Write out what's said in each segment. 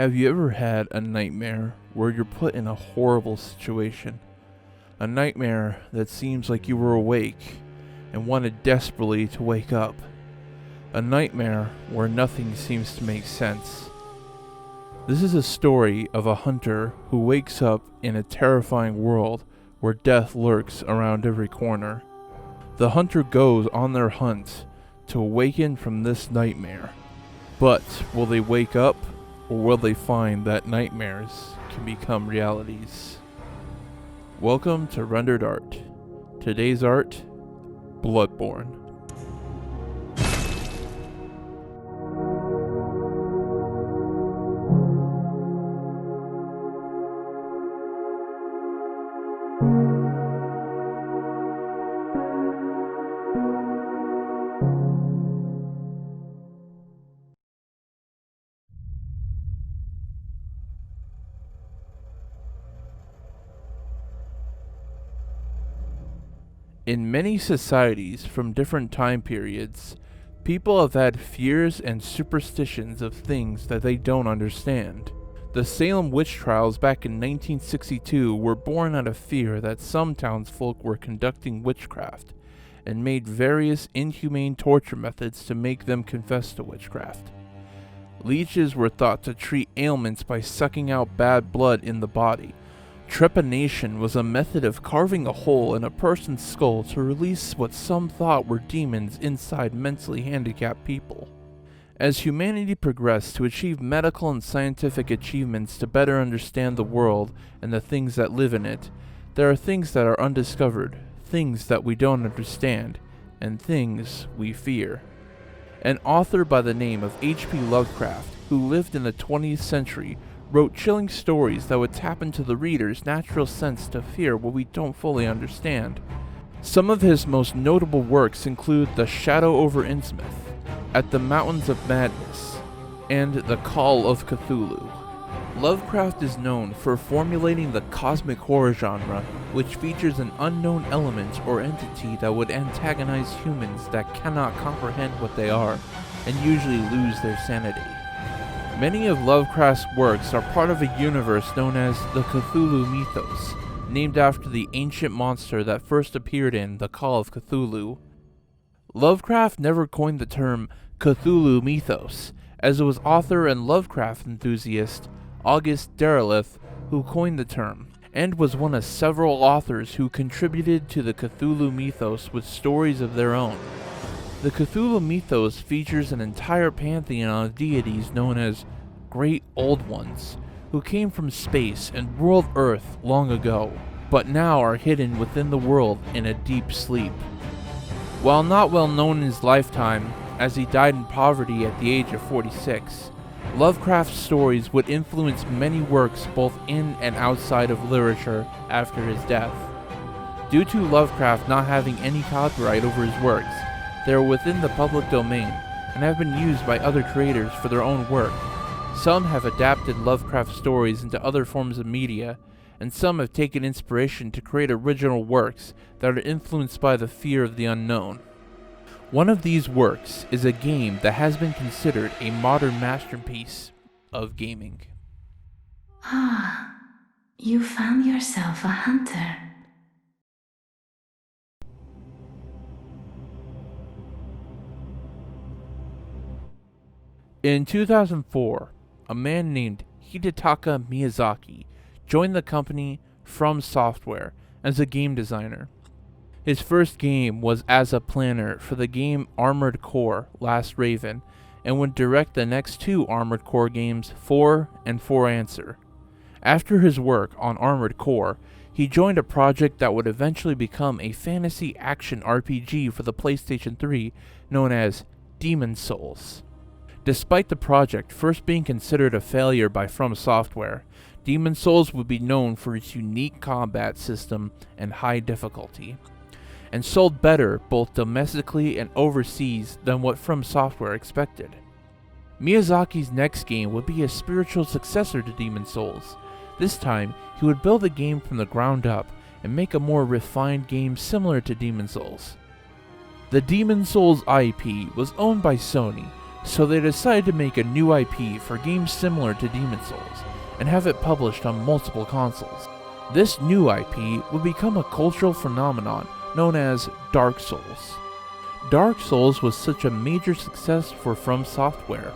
Have you ever had a nightmare where you're put in a horrible situation? A nightmare that seems like you were awake and wanted desperately to wake up. A nightmare where nothing seems to make sense. This is a story of a hunter who wakes up in a terrifying world where death lurks around every corner. The hunter goes on their hunt to awaken from this nightmare. But will they wake up, or will they find that nightmares can become realities? Welcome to Rendered Art. Today's art, Bloodborne. In many societies from different time periods, people have had fears and superstitions of things that they don't understand. The Salem witch trials back in 1962 were born out of fear that some townsfolk were conducting witchcraft, and made various inhumane torture methods to make them confess to witchcraft. Leeches were thought to treat ailments by sucking out bad blood in the body. Trepanation was a method of carving a hole in a person's skull to release what some thought were demons inside mentally handicapped people. As humanity progressed to achieve medical and scientific achievements to better understand the world and the things that live in it, there are things that are undiscovered, things that we don't understand, and things we fear. An author by the name of H.P. Lovecraft, who lived in the 20th century, wrote chilling stories that would tap into the reader's natural sense to fear what we don't fully understand. Some of his most notable works include The Shadow over Innsmouth, At the Mountains of Madness, and The Call of Cthulhu. Lovecraft is known for formulating the cosmic horror genre, which features an unknown element or entity that would antagonize humans that cannot comprehend what they are, and usually lose their sanity. Many of Lovecraft's works are part of a universe known as the Cthulhu mythos, named after the ancient monster that first appeared in The Call of Cthulhu. Lovecraft never coined the term Cthulhu mythos, as it was author and Lovecraft enthusiast August Derleth who coined the term, and was one of several authors who contributed to the Cthulhu mythos with stories of their own. The Cthulhu mythos features an entire pantheon of deities known as Great Old Ones, who came from space and ruled Earth long ago, but now are hidden within the world in a deep sleep. While not well known in his lifetime, as he died in poverty at the age of 46, Lovecraft's stories would influence many works both in and outside of literature after his death. Due to Lovecraft not having any copyright over his works, they are within the public domain and have been used by other creators for their own work. Some have adapted Lovecraft stories into other forms of media, and some have taken inspiration to create original works that are influenced by the fear of the unknown. One of these works is a game that has been considered a modern masterpiece of gaming. Ah, you found yourself a hunter. In 2004, a man named Hidetaka Miyazaki joined the company From Software as a game designer. His first game was as a planner for the game Armored Core: Last Raven, and would direct the next two Armored Core games, 4 and 4 Answer. After his work on Armored Core, he joined a project that would eventually become a fantasy action RPG for the PlayStation 3 known as Demon's Souls. Despite the project first being considered a failure by From Software, Demon's Souls would be known for its unique combat system and high difficulty, and sold better both domestically and overseas than what From Software expected. Miyazaki's next game would be a spiritual successor to Demon's Souls. This time, he would build the game from the ground up and make a more refined game similar to Demon's Souls. The Demon's Souls IP was owned by Sony, So they decided to make a new IP for games similar to Demon's Souls, and have it published on multiple consoles. This new IP would become a cultural phenomenon known as Dark Souls. Dark Souls was such a major success for From Software,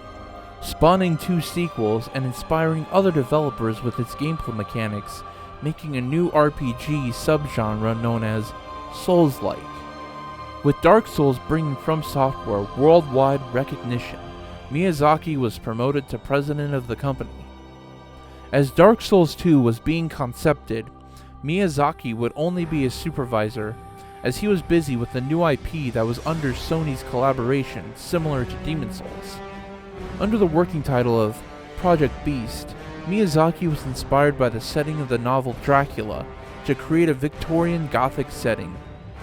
spawning 2 sequels and inspiring other developers with its gameplay mechanics, making a new RPG subgenre known as Souls-like. With Dark Souls bringing From Software worldwide recognition, Miyazaki was promoted to president of the company. As Dark Souls 2 was being concepted, Miyazaki would only be a supervisor, as he was busy with a new IP that was under Sony's collaboration, similar to Demon's Souls. Under the working title of Project Beast, Miyazaki was inspired by the setting of the novel Dracula to create a Victorian Gothic setting,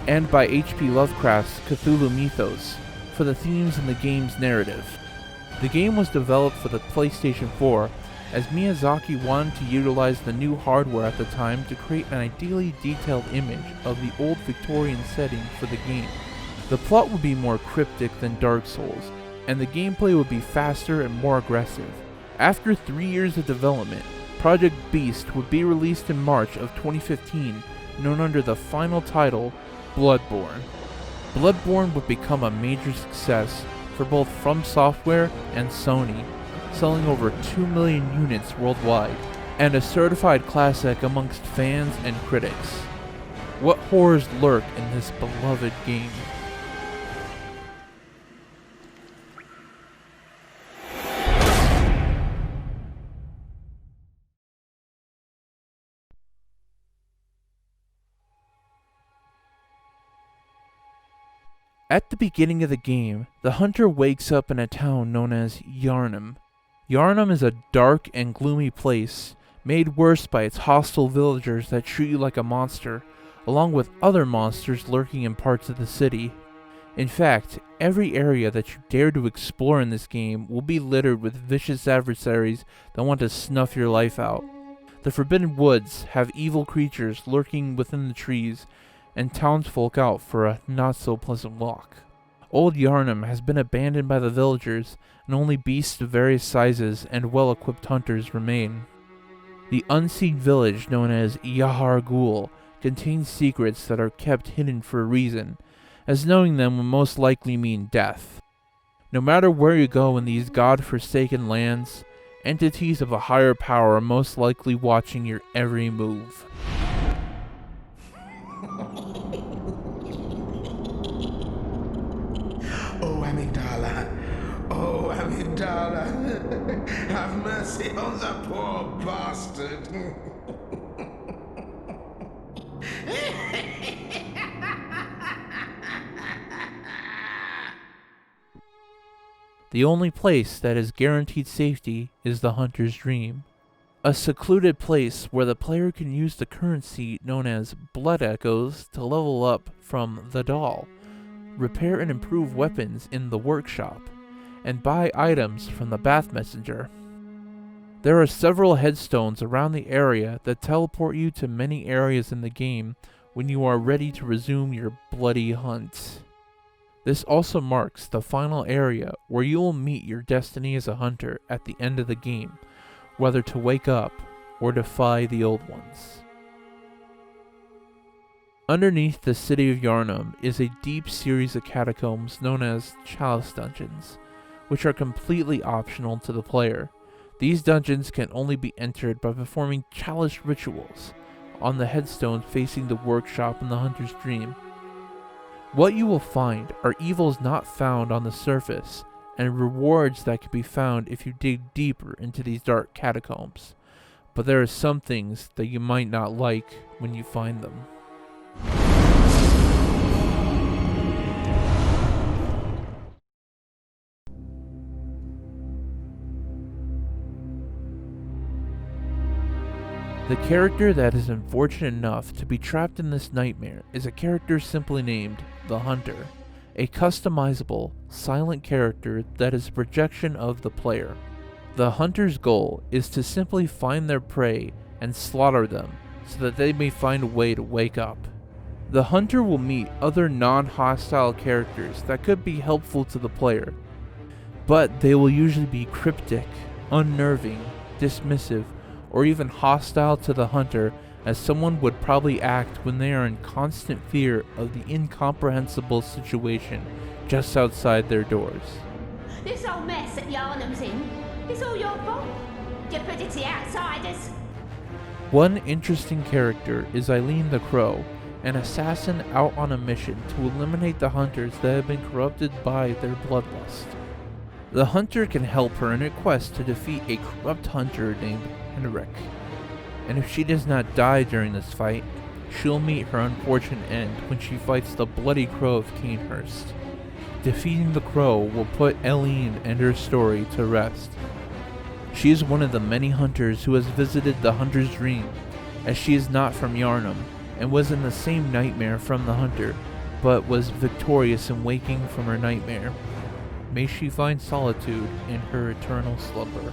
and by H.P. Lovecraft's Cthulhu mythos for the themes in the game's narrative. The game was developed for the PlayStation 4, as Miyazaki wanted to utilize the new hardware at the time to create an ideally detailed image of the old Victorian setting for the game. The plot would be more cryptic than Dark Souls, and the gameplay would be faster and more aggressive. After 3 years of development, Project Beast would be released in March of 2015, known under the final title, Bloodborne. Bloodborne would become a major success for both From Software and Sony, selling over 2 million units worldwide, and a certified classic amongst fans and critics. What horrors lurk in this beloved game? At the beginning of the game, the hunter wakes up in a town known as Yharnam. Yharnam is a dark and gloomy place, made worse by its hostile villagers that treat you like a monster, along with other monsters lurking in parts of the city. In fact, every area that you dare to explore in this game will be littered with vicious adversaries that want to snuff your life out. The Forbidden Woods have evil creatures lurking within the trees, and townsfolk out for a not-so-pleasant walk. Old Yharnam has been abandoned by the villagers, and only beasts of various sizes and well-equipped hunters remain. The unseen village known as Yahar Ghul contains secrets that are kept hidden for a reason, as knowing them will most likely mean death. No matter where you go in these god-forsaken lands, entities of a higher power are most likely watching your every move. Oh, Amygdala, have mercy on the poor bastard. The only place that is guaranteed safety is the hunter's dream, a secluded place where the player can use the currency known as blood echoes to level up from the doll, repair and improve weapons in the workshop, and buy items from the Bath Messenger. There are several headstones around the area that teleport you to many areas in the game when you are ready to resume your bloody hunt. This also marks the final area where you will meet your destiny as a hunter at the end of the game, whether to wake up or defy the old ones. Underneath the city of Yharnam is a deep series of catacombs known as Chalice Dungeons, which are completely optional to the player. These dungeons can only be entered by performing chalice rituals on the headstone facing the workshop in the hunter's dream. What you will find are evils not found on the surface, and rewards that can be found if you dig deeper into these dark catacombs. But there are some things that you might not like when you find them. The character that is unfortunate enough to be trapped in this nightmare is a character simply named The Hunter, a customizable, silent character that is a projection of the player. The Hunter's goal is to simply find their prey and slaughter them so that they may find a way to wake up. The Hunter will meet other non-hostile characters that could be helpful to the player. but they will usually be cryptic, unnerving, dismissive, or even hostile to the hunter, as someone would probably act when they are in constant fear of the incomprehensible situation just outside their doors. This old mess that Yarnum's in, it's all your fault. You put it to the outsiders. One interesting character is Eileen the Crow, an assassin out on a mission to eliminate the hunters that have been corrupted by their bloodlust. The hunter can help her in her quest to defeat a corrupt hunter named Henrik, and if she does not die during this fight, she'll meet her unfortunate end when she fights the Bloody Crow of Canehurst. Defeating the Crow will put Eileen and her story to rest. She is one of the many hunters who has visited the Hunter's Dream, as she is not from Yarnum, and was in the same nightmare from the hunter, but was victorious in waking from her nightmare. May she find solitude in her eternal slumber.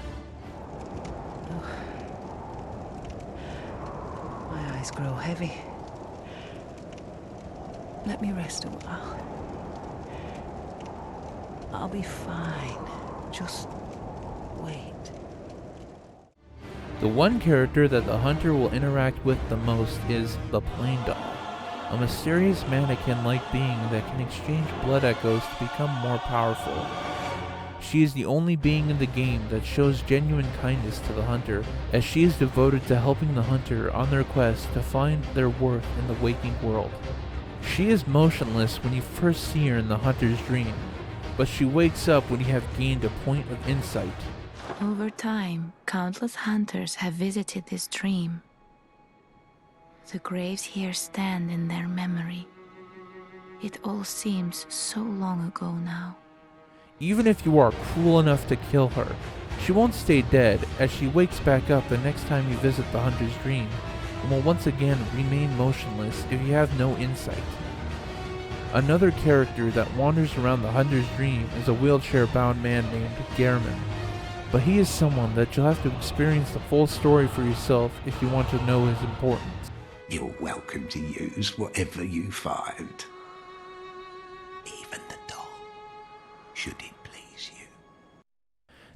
My eyes grow heavy. Let me rest a while. I'll be fine. Just wait. The one character that the hunter will interact with the most is the Plain Doll, a mysterious mannequin-like being that can exchange blood echoes to become more powerful. She is the only being in the game that shows genuine kindness to the hunter, as she is devoted to helping the hunter on their quest to find their worth in the waking world. She is motionless when you first see her in the hunter's dream, but she wakes up when you have gained a point of insight. Over time, countless hunters have visited this dream. The graves here stand in their memory. It all seems so long ago now. Even if you are cruel enough to kill her, she won't stay dead, as she wakes back up the next time you visit the hunter's dream, and will once again remain motionless if you have no insight. Another character that wanders around the hunter's dream is a wheelchair-bound man named Gehrman, but he is someone that you'll have to experience the full story for yourself if you want to know his importance. You're welcome to use whatever you find. Even the doll, should it please you.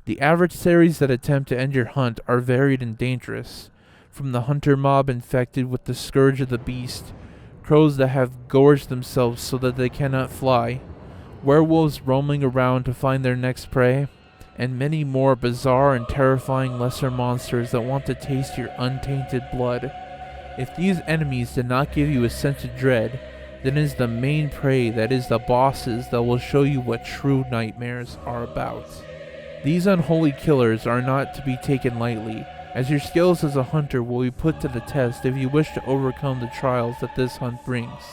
The adversaries that attempt to end your hunt are varied and dangerous, from the hunter mob infected with the scourge of the beast, crows that have gorged themselves so that they cannot fly, werewolves roaming around to find their next prey, and many more bizarre and terrifying lesser monsters that want to taste your untainted blood. If these enemies did not give you a sense of dread, then it is the main prey that is the bosses that will show you what true nightmares are about. These unholy killers are not to be taken lightly, as your skills as a hunter will be put to the test if you wish to overcome the trials that this hunt brings.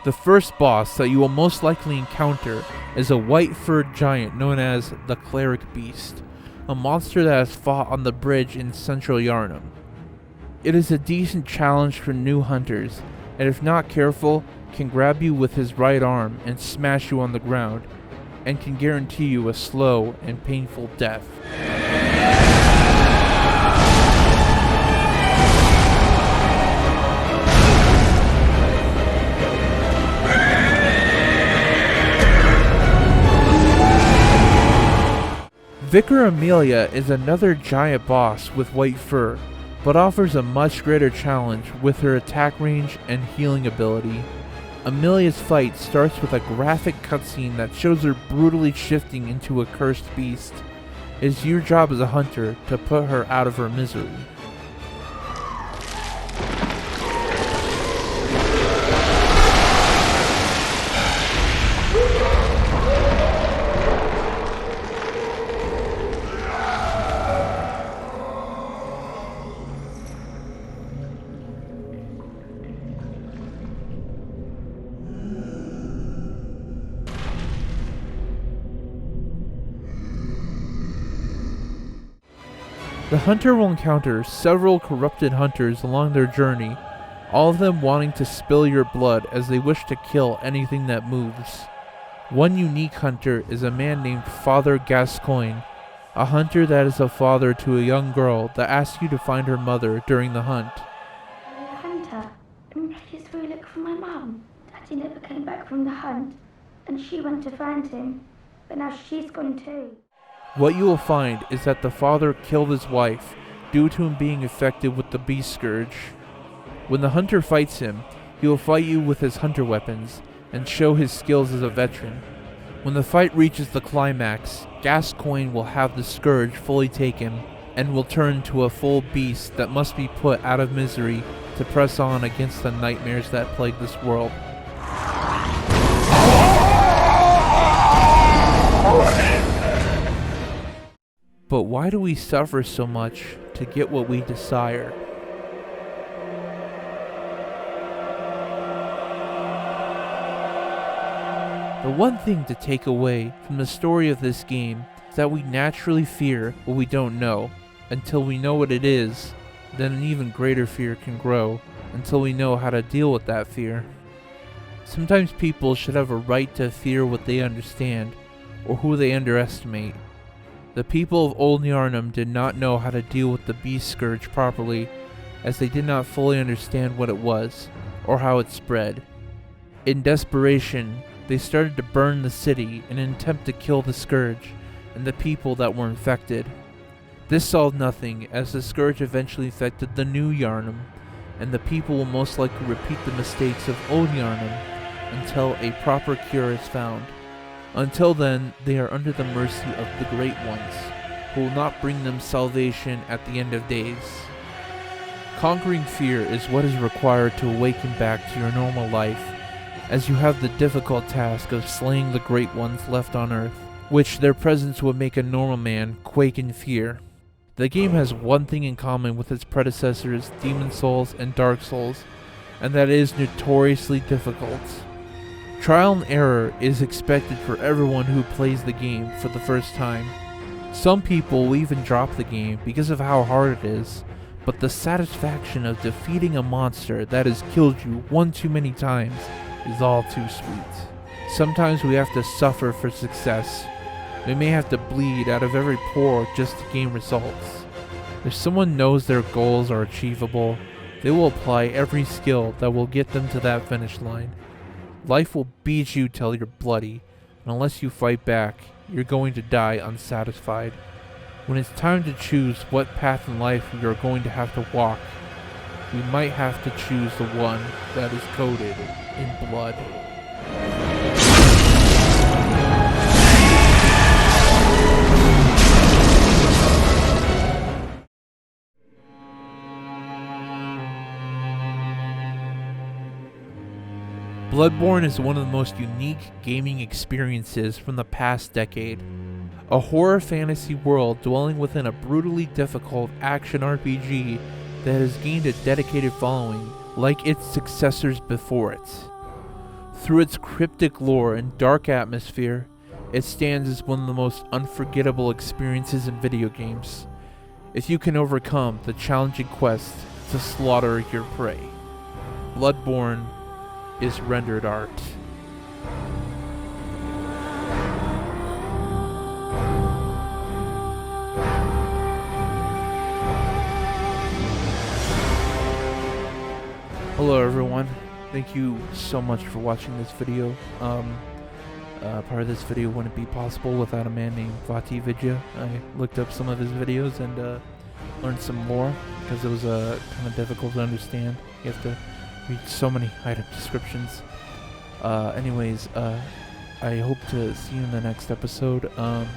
The first boss that you will most likely encounter is a white-furred giant known as the Cleric Beast, a monster that has fought on the bridge in central Yarnum. It is a decent challenge for new hunters, and if not careful, can grab you with his right arm and smash you on the ground, and can guarantee you a slow and painful death. Vicar Amelia is another giant boss with white fur, but offers a much greater challenge with her attack range and healing ability. Amelia's fight starts with a graphic cutscene that shows her brutally shifting into a cursed beast. It is your job as a hunter to put her out of her misery. The hunter will encounter several corrupted hunters along their journey, all of them wanting to spill your blood as they wish to kill anything that moves. One unique hunter is a man named Father Gascoigne, a hunter that is a father to a young girl that asks you to find her mother during the hunt. Hunter, I'm ready to look for my mum. Daddy never came back from the hunt, and she went to find him. but now she's gone too. What you will find is that the father killed his wife due to him being infected with the beast scourge. When the hunter fights him, he will fight you with his hunter weapons and show his skills as a veteran. When the fight reaches the climax, Gascoigne will have the scourge fully taken and will turn to a full beast that must be put out of misery to press on against the nightmares that plague this world. But why do we suffer so much to get what we desire? The one thing to take away from the story of this game is that we naturally fear what we don't know. Until we know what it is, then an even greater fear can grow until we know how to deal with that fear. Sometimes people should have a right to fear what they understand or who they underestimate. The people of Old Yharnam did not know how to deal with the beast scourge properly, as they did not fully understand what it was or how it spread. In desperation, they started to burn the city in an attempt to kill the scourge and the people that were infected. This solved nothing, as the scourge eventually infected the new Yharnam, and the people will most likely repeat the mistakes of Old Yharnam until a proper cure is found. Until then, they are under the mercy of the Great Ones, who will not bring them salvation at the end of days. Conquering fear is what is required to awaken back to your normal life, as you have the difficult task of slaying the Great Ones left on Earth, which their presence would make a normal man quake in fear. The game has one thing in common with its predecessors, Demon Souls and Dark Souls, and that is notoriously difficult. Trial and error is expected for everyone who plays the game for the first time. Some people will even drop the game because of how hard it is, but the satisfaction of defeating a monster that has killed you one too many times is all too sweet. Sometimes we have to suffer for success. We may have to bleed out of every pore just to gain results. If someone knows their goals are achievable, they will apply every skill that will get them to that finish line. Life will beat you till you're bloody, and unless you fight back, you're going to die unsatisfied. When it's time to choose what path in life we are going to have to walk, we might have to choose the one that is coded in blood. Bloodborne is one of the most unique gaming experiences from the past decade. A horror fantasy world dwelling within a brutally difficult action RPG that has gained a dedicated following like its successors before it. Through its cryptic lore and dark atmosphere, it stands as one of the most unforgettable experiences in video games, if you can overcome the challenging quest to slaughter your prey. Bloodborne is rendered art. Hello everyone, thank you so much for watching this video. Part of this video wouldn't be possible without a man named Vati Vidya. I looked up some of his videos and learned some lore because it was kind of difficult to understand. You have to read so many item descriptions. Anyways, I hope to see you in the next episode. I'm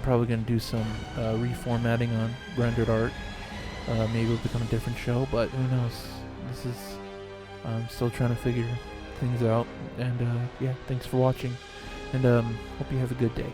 probably going to do some reformatting on rendered art. Maybe it'll become a different show, but who knows. I'm still trying to figure things out. And yeah, thanks for watching. And hope you have a good day.